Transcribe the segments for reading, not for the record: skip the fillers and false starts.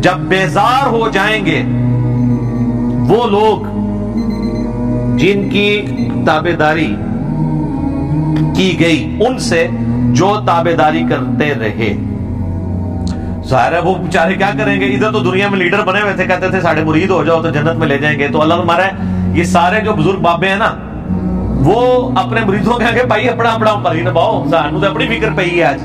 جب بیزار ہو جائیں گے وہ لوگ جن کی تابعداری کی گئی ان سے جو تابعداری کرتے رہے. ظاہر ہے وہ بیچارے کیا کریں گے, ادھر تو دنیا میں لیڈر بنے ہوئے تھے, کہتے تھے ساڑھے مرید ہو جاؤ تو جنت میں لے جائیں گے. تو اللہ ہمارا یہ سارے جو بزرگ بابے ہیں نا وہ اپنے مریدوں کہیں گے بھائی اپنا اپنا پری نباؤ, سانو تو اپنی فکر پئی ہے آج.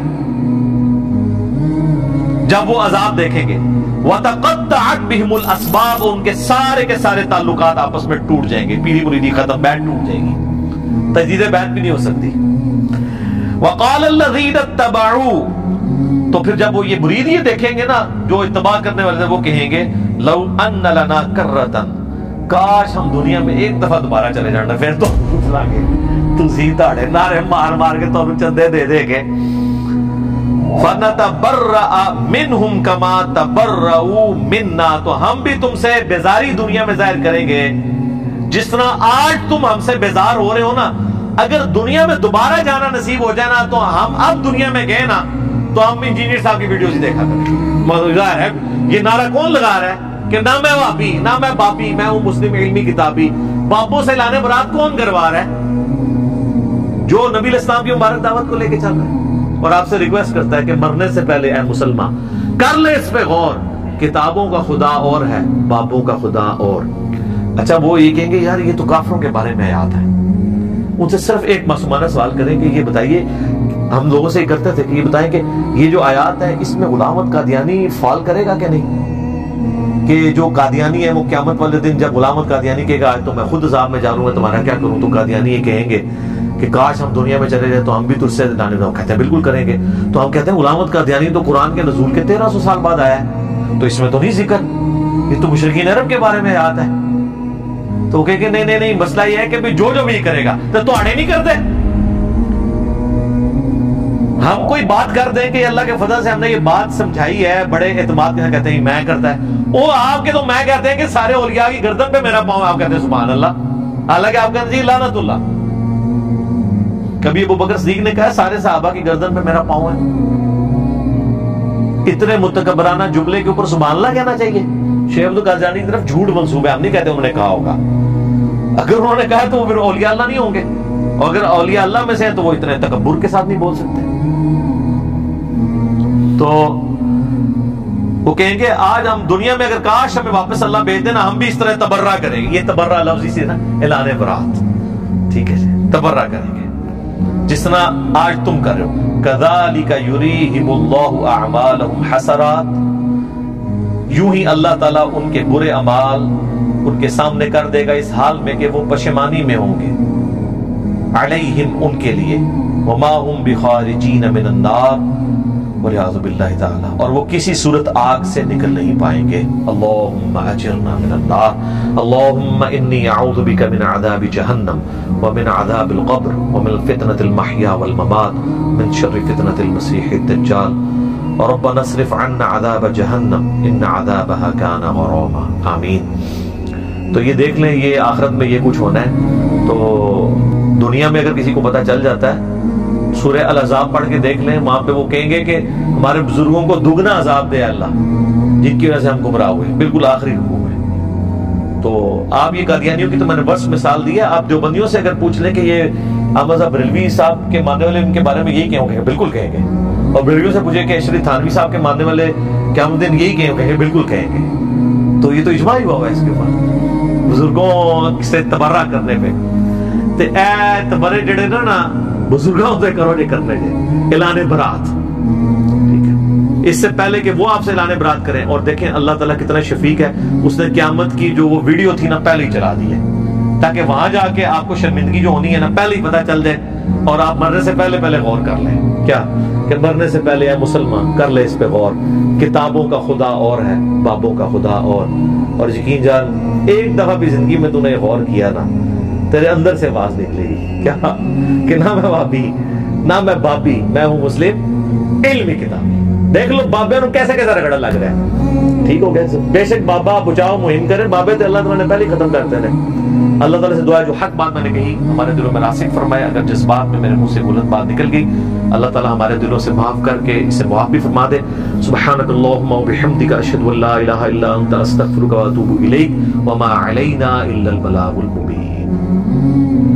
جب وہ عذاب دیکھیں گے وَتَقَطَّعَتْ بِهِمُ الْأَسْبَابُ, ان کے سارے تعلقات آپس میں ٹوٹ جائیں گے, پیری مریدی ختم, بیعت ٹوٹ جائے گی, تجدید بیعت بھی نہیں ہو سکتی. وَقَالَ الَّذِينَ اتَّبَعُوا, تو پھر جب وہ یہ مرید یہ دیکھیں گے نا جو اتباع کرنے والے وہ کہیں گے لَوْ أَنَّ لَنَا كَرَّةً, کاش ہم دنیا میں ایک دفعہ دوبارہ چلے جانا, پھر تو پوچھ گے تسی تاڑے نعرے مار کے تو چندے دے کے فَنَتَبَرَّأَ مِنْهُمْ كَمَا تَبَرَّؤُوا مِنَّا, تو ہم بھی تم سے بیزاری دنیا میں ظاہر کریں گے جس طرح آج تم ہم سے بیزار ہو رہے ہو نا. اگر دنیا میں دوبارہ جانا نصیب ہو جائے نا تو ہم اب دنیا میں گئے نا تو ہم انجینئر صاحب کی ویڈیوز ہی دیکھا کریں. ظاہر ہے یہ نعرہ کون لگا رہا ہے کہ نہ میں وابی نہ میں بابی, میں ہوں مسلم علمی کتابی. بابوں سے لانے برات کون کروا رہا ہے؟ جو نبی علیہ السلام کی مبارک دعوت کو لے کے چل رہا ہے اور آپ سے ریکویسٹ کرتا ہے کہ مرنے سے پہلے اے مسلمان کر لے اس پہ غور, کتابوں کا خدا اور ہے, بابوں کا خدا اور. اچھا وہ یہ کہیں گے یار یہ تو کافروں کے بارے میں آیات ہے. ان سے صرف ایک معصومانہ سوال کریں کہ یہ بتائیے, ہم لوگوں سے یہ کرتے تھے کہ یہ بتائیں کہ یہ جو آیات ہے اس میں غلام احمد قادیانی فال کرے گا کہ نہیں, کہ جو قادیانی ہے وہ قیامت والے دن جب غلام احمد قادیانی کہے گا آج تو میں خود عذاب میں جا رہا ہوں, تمہارا کیا کروں, تو قادیانی یہ کہیں گے کہ کاش ہم دنیا میں چلے جائیں تو ہم بھی تجھ سے لانے دو. کہتے ہیں بالکل کریں گے. تو ہم کہتے ہیں غلام احمد قادیانی تو قرآن کے نزول کے 1300 سال بعد آیا ہے, تو اس میں تو نہیں ذکر, یہ تو مشرکین عرب کے بارے میں آتا ہے. تو کہے کہ نہیں مسئلہ یہ ہے کہ جو بھی کرے گا تو آڑے نہیں کرتے. ہم کوئی بات کر دیں کہ اللہ کے فضل سے ہم نے یہ بات سمجھائی ہے بڑے اعتماد کے, کہتے ہیں میں کرتا ہے وہ آپ کے, تو میں کہتے ہیں کہ سارے اولیاء کی گردن پہ میرا پاؤں, آپ کہتے ہیں سبحان اللہ, حالانکہ آپ کہتے ہیں لعنت اللہ. کبھی ابو بکر صدیق نے کہا سارے صحابہ کی گردن پہ میرا پاؤں ہے. اتنے متکبرانہ جملے کے اوپر سبحان اللہ کہنا چاہیے. شیخ عبد القادری کی طرف جھوٹ منسوب ہے, ہم نہیں کہتے انہوں نے کہا ہوگا. اگر انہوں نے کہا تو وہ پھر اولیاء اللہ نہیں ہوں گے, اور اگر اولیاء اللہ میں سے ہیں تو وہ اتنے تکبر کے ساتھ نہیں بول سکتے. تو وہ کہیں گے آج ہم دنیا میں اگر کاش ہمیں واپس اللہ بھیج دینا ہم بھی اس طرح تبرہ کریں گے. یہ تبرہ لفظی سے نا اعلان برات, ٹھیک ہے جی, تبرہ کریں گے جس طرح آج تم کر رہے ہو. كَذَلِكَ يُرِيهِمُ اللَّهُ أَعْمَالَهُمْ حَسَرَاتٍ, یوں ہی اللہ تعالیٰ ان کے برے اعمال ان کے سامنے کر دے گا اس حال میں کہ وہ پشیمانی میں ہوں گے. عَلَيْهِمْ, ان کے لیے, وَمَا هُمْ بِخَارِجِينَ مِنَ النَّارِ, وَلِعَاذُ بِاللَّهِ تَعَالَى, اور وہ کسی صورت آگ سے نکل نہیں پائیں گے. اللہم اجرنا من النار, اللہم انی اعوذ بک من عذاب جہنم ومن عذاب القبر ومن فتنة المحیا والممات من شر فتنة المسیح الدجال, ربنا اصرف عنا عذاب جہنم ان عذابها کان غراما. آمین. تو یہ دیکھ لیں یہ آخرت میں یہ کچھ ہونا ہے. تو دنیا میں اگر کسی کو پتہ چل جاتا ہے سورہ الاحزاب پڑھ کے دیکھ لیں, وہاں پہ وہ کہیں گے کہ ہمارے بزرگوں کو دگنا عذاب دے اللہ جن کی وجہ سے ہم گمراہ ہوئے. بالکل آخری رکوع میں. تو آپ یہ قادیانیوں کی تو میں نے بس مثال دی ہے, آپ دیوبندیوں سے اگر پوچھ لیں کہ یہ احمد صاحب بریلوی صاحب کے ماننے والے ان کے بارے میں یہی کہیں گے, بالکل کہیں گے. اور بریلویوں سے پوچھیں کہ شریف تھانوی صاحب کے ماننے والے قیامت دن یہی کہیں گے, بالکل کہیں گے. تو یہ تو اجماع ہی ہوا ہے اس کے اوپر بزرگوں سے تبرہ کرنے پہ. تے اے تبرے جڑے نا بزرگوں سے کرو جے کرنے جے اعلان برات, ٹھیک ہے, اس سے پہلے کہ وہ آپ سے اعلان برات کریں. اور دیکھیں اللہ تعالیٰ کتنا شفیق ہے, اس نے قیامت کی جو وہ ویڈیو تھی نا پہلے ہی چلا دی ہے تاکہ وہاں جا کے آپ کو شرمندگی جو ہونی ہے نا پہلے ہی پتہ چل جائے, اور آپ مرنے سے پہلے غور کر لیں. کیا کہ مرنے سے پہلے اے مسلمان کر لے اس پہ غور, کتابوں کا خدا اور ہے, بابوں کا خدا اور یقین جان ایک دفعہ بھی زندگی میں تو نے غور کیا نا تیرے اندر سے آواز نکلے گی کیا کہ نہ میں وابی نہ میں بابی, میں ہوں مسلم علمی کتابی. دیکھ لو بابے نو کیسے رگڑا لگ رہا ہے, ٹھیک ہو گیا. بے شک بابا بچاؤ مہم کرے, بابے تو اللہ تعالیٰ نے پہلے ہی ختم کرتے ہیں. اللہ تعالیٰ سے دعا ہے جو حق بات میں نے کہی ہمارے دلوں میں راسخ فرمائے, اگر جس بات میں میرے منہ سے غلط بات نکل گئی اللہ تعالیٰ ہمارے دلوں سے معاف کر کے اسے معاف بھی فرما دے. سبحانک اللہم و بحمدک اشہد ان لا الہ الا انت استغفرک و اتوب الیک وما علینا الا البلاغ المبین.